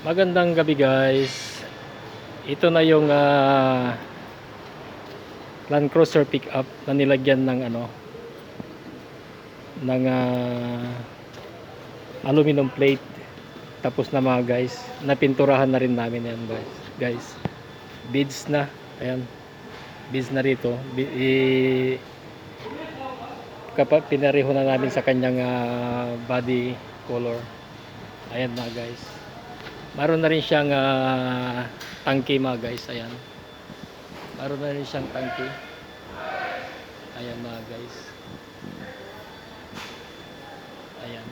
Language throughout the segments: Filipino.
Magandang gabi guys. Ito na yung Land Cruiser pickup na nilagyan ng ng aluminum plate. Tapos na mga guys, napinturahan na rin namin yan guys. Guys, beads na. Ayan. Beads na rito. Kapag pinareho na namin sa kanyang body color. Ayan mga guys. Meron na rin siyang tangke mga guys. Ayan. Meron na rin siyang tangke. Ayan mga guys. Ayan.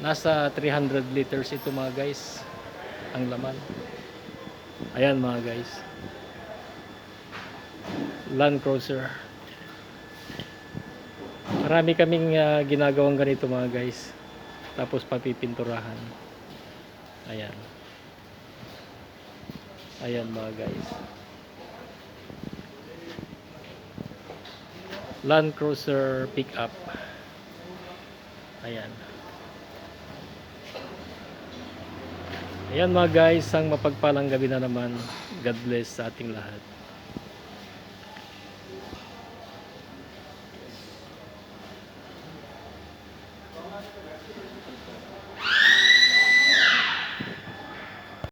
Nasa 300 liters ito mga guys. Ang laman. Ayan mga guys. Land Cruiser. Marami kaming ginagawang ganito mga guys. Tapos papipinturahan. Ayan. Ayan mga guys. Land Cruiser pickup. Ayan. Ayan mga guys, ang mapagpalang gabi na naman. God bless sa ating lahat.